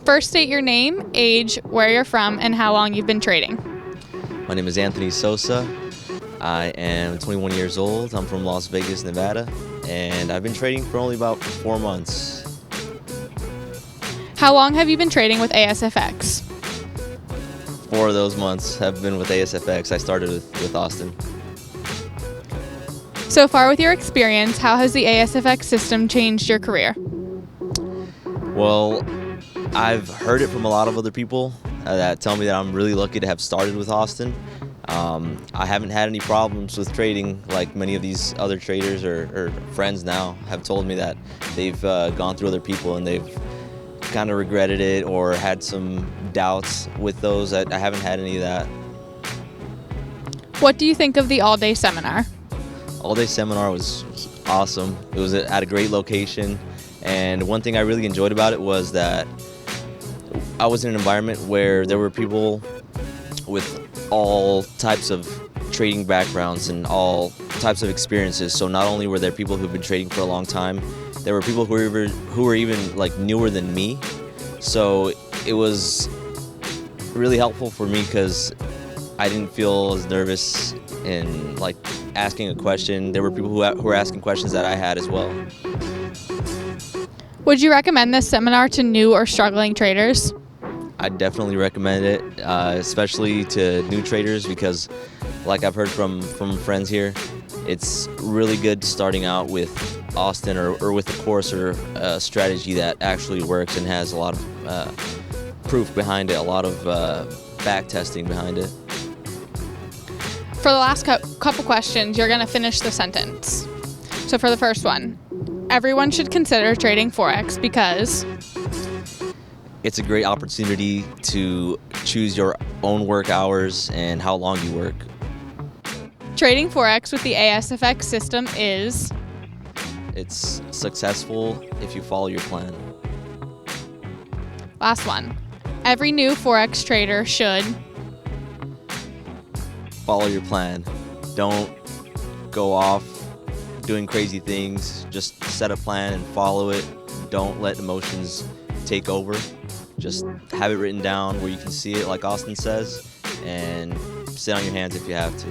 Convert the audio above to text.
First, state your name, age, where you're from, and how long you've been trading. My name is Anthony Sosa. I am 21 years old. I'm from Las Vegas, Nevada, and I've been trading for only about 4 months. How long have you been trading with ASFX? 4 of those months have been with ASFX. I started with Austin. So far with your experience, how has the ASFX system changed your career? Well, I've heard it from a lot of other people that tell me that I'm really lucky to have started with Austin. I haven't had any problems with trading like many of these other traders or friends now have told me that they've gone through other people and they've kind of regretted it or had some doubts with those. I haven't had any of that. What do you think of the all-day seminar? All-day seminar was awesome. It was at a great location, and one thing I really enjoyed about it was that I was in an environment where there were people with all types of trading backgrounds and all types of experiences. So not only were there people who've been trading for a long time, there were people who were even like newer than me. So it was really helpful for me because I didn't feel as nervous in like asking a question. There were people who were asking questions that I had as well. Would you recommend this seminar to new or struggling traders? I definitely recommend it, especially to new traders because, like I've heard from friends here, it's really good starting out with Austin or with a course or a strategy that actually works and has a lot of proof behind it, a lot of back testing behind it. For the last couple questions, you're going to finish the sentence. So for the first one, everyone should consider trading Forex because it's a great opportunity to choose your own work hours and how long you work. Trading Forex with the ASFX system is? It's successful if you follow your plan. Last one. Every new Forex trader should follow your plan. Don't go off doing crazy things. Just set a plan and follow it. Don't let emotions take over. Just have it written down where you can see it like Austin says, and sit on your hands if you have to.